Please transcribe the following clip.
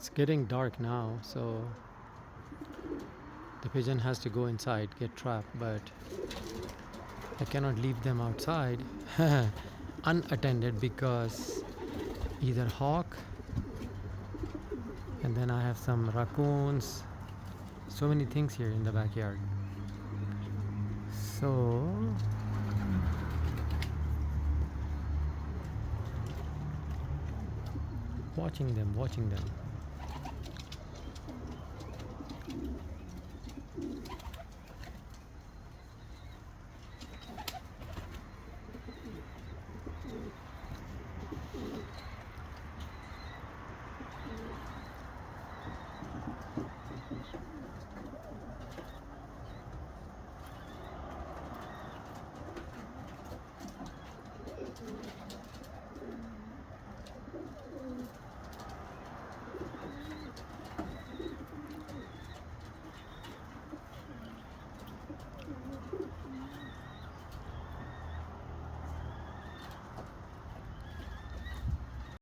It's getting dark now, so the pigeon has to go inside, get trapped, but I cannot leave them outside unattended because either hawk, and then I have some raccoons, so many things here in the backyard. So watching them.